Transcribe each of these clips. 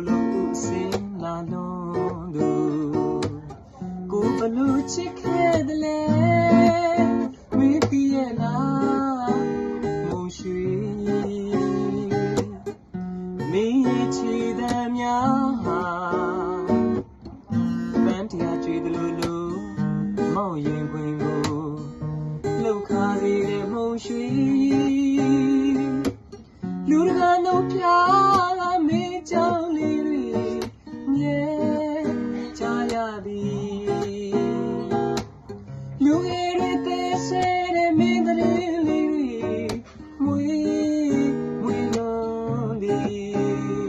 လို့စင်လာလုံးသူကိုဘလို့ချစ်ခဲ့တယ်လဲမင်းပြရဲ့လားမုံရွှေမင်းရဲ့ချီတဲ့များဟာပန်းတရားကြွေတယ်လို့မောင်ရင်ခွင်ကိုလှုပ်ခါစေတဲ့မုံရွှေလူတကာနှုတ်ပြလာမင်းကြောင့်လေးတွေမြဲကြရသည်လူငယ်တွေတဲ့ဆဲတဲ့မင်းတဲ့လေးတွေမွေလုံးသည်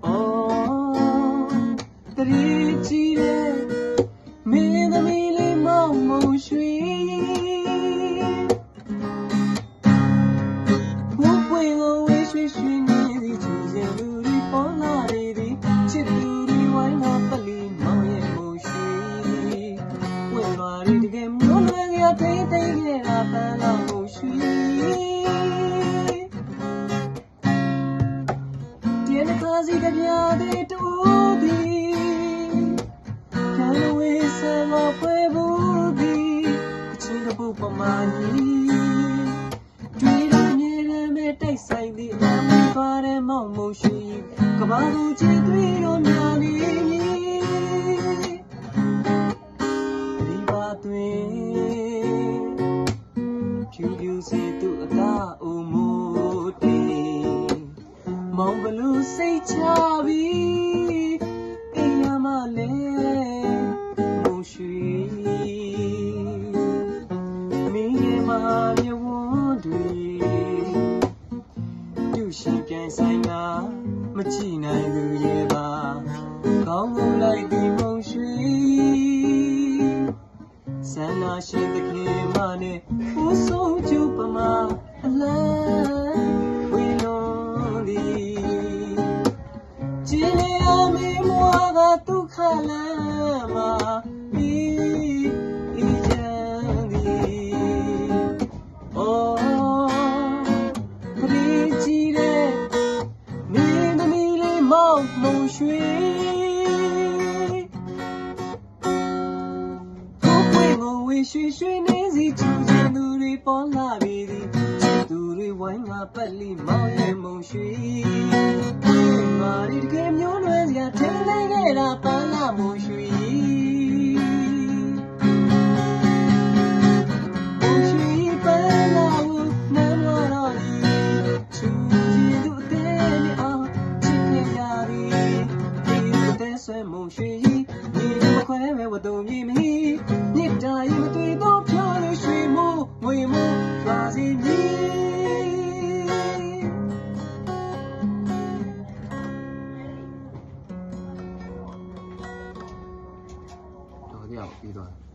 အော်တရီကြည့်တဲ့မင်းသမီးလေးမောင်မုံရွှေသိသိခဲ့တာပန်းလာမှုရှိဒီနေ့ခါစီကပြတဲ့တူသည်ကံဝေးဆံမဖွဲဘူးသည်အချင်းတစ်ပုတ်ပမာကြီးတွေ့ရမြဲတမ်းမဲ့တိုက်ဆိုင်သည့်အမှန်သွားတဲ့မောင်မှုရှိကဘာကိုချစ်တွေ့ရောများနေဒီပါတွင်စေသူအသာအိုမို့တေမောင်ဘလူစိတ်ချပြီးအိမ်ရမလဲမုံရွှေမင်းရဲ့မမြဝန်းတွေပြုရှင်ပြန်ဆိုင်ကမကြည့်နိုင်သူရဲ့ပါကောင်းကိုလိုက်ပြီးမုံရွှေဆန္ဒရှိသခင်မနဲ့ဦးဆုံးကျူပမာအလံဝေလုံးသည်ကြည်လျာမေမွားကဒုက္ခလမ်းမှာပြီးအေးချမ်းသည်အော်ပရိကြည်တဲ့မင်းသမီးလေးမောင်မုံရွှေရွှေရွှေနေစီချူချင်သူတွေပေါ်လာပြီသည်သူတွေဝိုင်းငါပတ်လိမောင်ရဲ့မုံရွှေမာရီတကယ်မျိုးနွယ်စရာထင်နေခဲ့တာပန်းလာမုံရွှေမုံရွှေပန်းလာဘူးနမ်းလာတော့ဒီချူချင်သူအသေးနဲ့အောင်ချစ်ခဲ့ကြသည်ဒီအသေးဆွဲမုံရွှေညီမခွဲမဲ့ဝတ်တုံးမြည်မီမြစ်တာရင်မတွေ့တော့ဖြောလို့ရွှေမိုးငွေမိုးပါစီမည်တော်ရအောင်ပြီးသွား